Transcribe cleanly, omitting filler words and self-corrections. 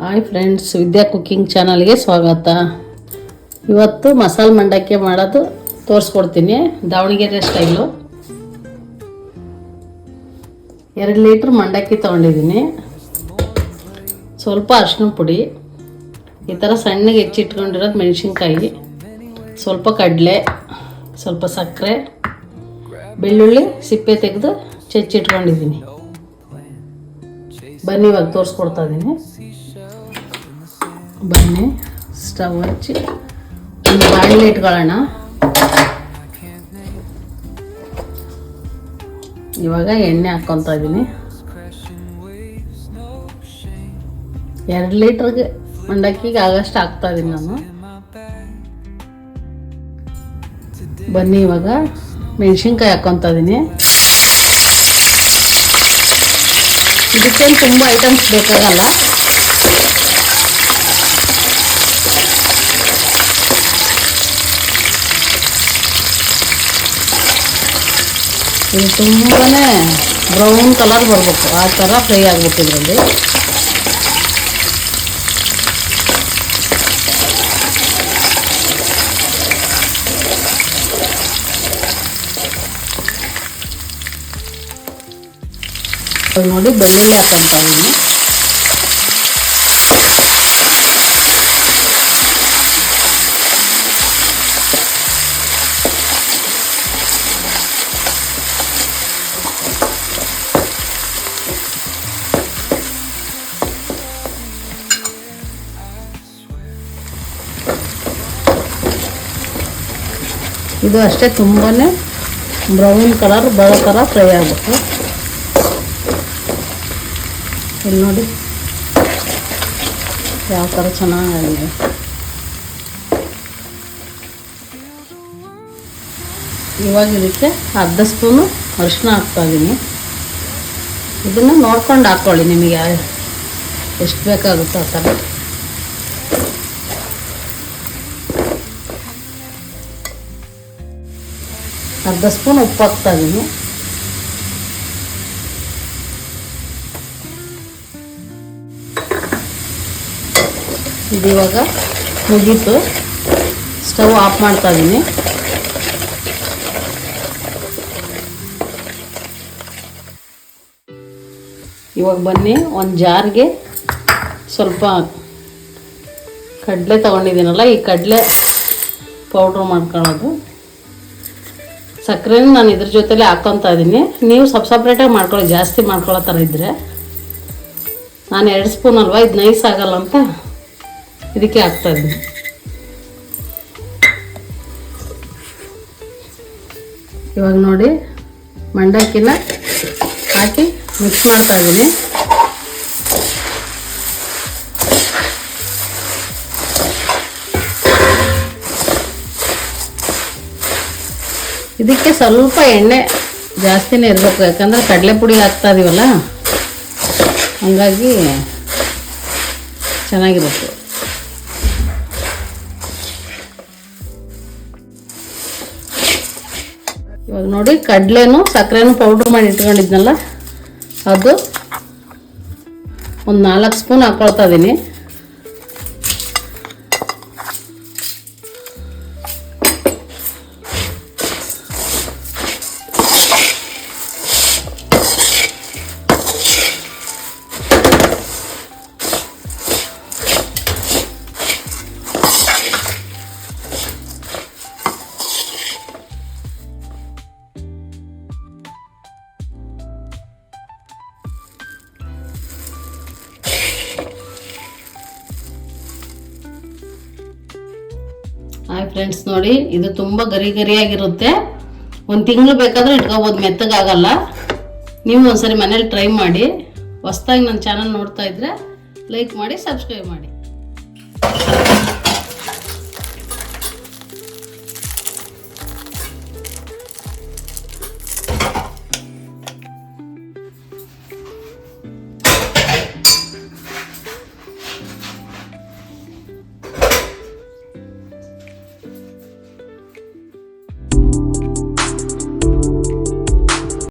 Hi friends, ವಿದ್ಯಾ cooking ಚಾನಲ್ಗೆ ಸ್ವಾಗತ. ಇವತ್ತು ಮಸಾಲೆ ಮಂಡಕ್ಕಿ ಮಾಡೋದು ತೋರಿಸ್ಕೊಡ್ತೀನಿ, ದಾವಣಗೆರೆ ಸ್ಟೈಲು. 2 ಲೀಟ್ರ್ ಮಂಡಕ್ಕಿ ತೊಗೊಂಡಿದ್ದೀನಿ. ಸ್ವಲ್ಪ ಅರಿಶಿನ ಪುಡಿ, ಈ ಥರ ಸಣ್ಣಗೆ ಹೆಚ್ಚಿಟ್ಕೊಂಡಿರೋದು ಮೆಣಸಿನ್ಕಾಯಿ, ಸ್ವಲ್ಪ ಕಡಲೆ, ಸ್ವಲ್ಪ ಸಕ್ಕರೆ, ಬೆಳ್ಳುಳ್ಳಿ ಸಿಪ್ಪೆ ತೆಗೆದು ಹೆಚ್ಚಿಟ್ಕೊಂಡಿದ್ದೀನಿ. ಬನ್ನಿ ಇವಾಗ ತೋರಿಸ್ಕೊಡ್ತಾ ಇದ್ದೀನಿ. ಬನ್ನಿ ಸ್ಟವ್ ಹಚ್ಚಿ ಒಂದು ಬಾಣಲೆ ಇಟ್ಕೊಳ್ಳೋಣ. ಇವಾಗ ಎಣ್ಣೆ ಹಾಕ್ಕೊತಾ ಇದ್ದೀನಿ. 2 ಲೀಟ್ರಿಗೆ ಮಂಡಕ್ಕಿಗೆ ಆಗಷ್ಟು ಹಾಕ್ತಾ ಇದ್ದೀನಿ ನಾನು. ಬನ್ನಿ ಇವಾಗ ಮೆಣಸಿನ್ಕಾಯಿ ಹಾಕ್ಕೊತಾ ಇದ್ದೀನಿ. ಇದಕ್ಕೇನು ತುಂಬ ಐಟಮ್ಸ್ ಬೇಕಾಗಲ್ಲ. ಇದು ತುಂಬಾ ಬ್ರೌನ್ ಕಲರ್ ಬರಬೇಕು, ಆ ಥರ ಫ್ರೈ ಆಗಬೇಕು ಇದರಲ್ಲಿ. ನೋಡಿ ಬೆಳ್ಳುಳ್ಳಿ ಹಾಕ್ಕೊತಾ ಇದ್ದೀನಿ. ಇದು ಅಷ್ಟೇ ತುಂಬಾ ಬ್ರೌನ್ ಕಲರ್ ಬರೋ ಥರ ಫ್ರೈ ಆಗಬೇಕು. ಇಲ್ಲಿ ನೋಡಿ ಯಾವ ಥರ ಚೆನ್ನಾಗಿದೆ. ಇವಾಗ ಇದಕ್ಕೆ ಅರ್ಧ ಸ್ಪೂನು ಅರಿಶಿನ ಹಾಕ್ತಾಯಿದ್ದೀನಿ. ಇದನ್ನು ನೋಡ್ಕೊಂಡು ಹಾಕ್ಕೊಳ್ಳಿ, ನಿಮಗೆ ಎಷ್ಟು ಬೇಕಾಗುತ್ತೋ ಆ ಥರ. ಅರ್ಧ ಸ್ಪೂನ್ ಉಪ್ಪು ಹಾಕ್ತಾಯಿದ್ದೀನಿ. ಇದು ಇವಾಗ ಮುಗೀತು, ಸ್ಟವ್ ಆಫ್ ಮಾಡ್ತಾ ಇದ್ದೀನಿ. ಇವಾಗ ಬನ್ನಿ ಒಂದು ಜಾರ್ಗೆ ಸ್ವಲ್ಪ ಕಡಲೆ ತೊಗೊಂಡಿದ್ದೀನಲ್ಲ, ಈ ಕಡಲೆ ಪೌಡ್ರ್ ಮಾಡ್ಕೊಳ್ಳೋದು. ಸಕ್ಕರೆನೂ ನಾನು ಇದ್ರ ಜೊತೆಲೇ ಹಾಕ್ಕೊತಾ ಇದ್ದೀನಿ. ನೀವು ಸಪ್ರೇಟಾಗಿ ಮಾಡ್ಕೊಳ್ಳಿ, ಜಾಸ್ತಿ ಮಾಡ್ಕೊಳ್ಳೋ ಥರ ಇದ್ದರೆ. ನಾನು 2 ಸ್ಪೂನ್ ಅಲ್ವಾ, ಇದು ನೈಸ್ ಆಗಲ್ಲ ಅಂತ ಇದಕ್ಕೆ ಹಾಕ್ತಾಯಿದ್ದೀನಿ. ಇವಾಗ ನೋಡಿ ಮಂಡಕ್ಕಿನ ಹಾಕಿ ಮಿಕ್ಸ್ ಮಾಡ್ತಾಯಿದ್ದೀನಿ. ಇದಕ್ಕೆ ಸ್ವಲ್ಪ ಎಣ್ಣೆ ಜಾಸ್ತಿನೇ ಇರಬೇಕು, ಯಾಕಂದರೆ ಕಡಲೆ ಪುಡಿ ಹಾಕ್ತಾ ಇದೀವಲ್ಲ, ಹಂಗಾಗಿ ಚೆನ್ನಾಗಿರುತ್ತೆ. ಇವಾಗ ನೋಡಿ ಕಡಲೆನೂ ಸಕ್ಕರೆನೂ ಪೌಡ್ರ್ ಮಾಡಿ ಇಟ್ಕೊಂಡಿದ್ನಲ್ಲ, ಅದು ಒಂದು 4 ಸ್ಪೂನ್ ಹಾಕ್ಕೊಳ್ತಾ ಇದ್ದೀನಿ. ಹಾಯ್ ಫ್ರೆಂಡ್ಸ್, ನೋಡಿ ಇದು ತುಂಬ ಗರಿಯಾಗಿರುತ್ತೆ. 1 ತಿಂಗಳು ಬೇಕಾದರೆ ಇಟ್ಕೋಬೋದು, ಮೆತ್ತಗಾಗಲ್ಲ. ನೀವು ಒಂದ್ಸರಿ ಮನೇಲಿ ಟ್ರೈ ಮಾಡಿ. ಹೊಸದಾಗಿ ನನ್ನ ಚಾನಲ್ ನೋಡ್ತಾ ಇದ್ದರೆ ಲೈಕ್ ಮಾಡಿ, ಸಬ್ಸ್ಕ್ರೈಬ್ ಮಾಡಿ.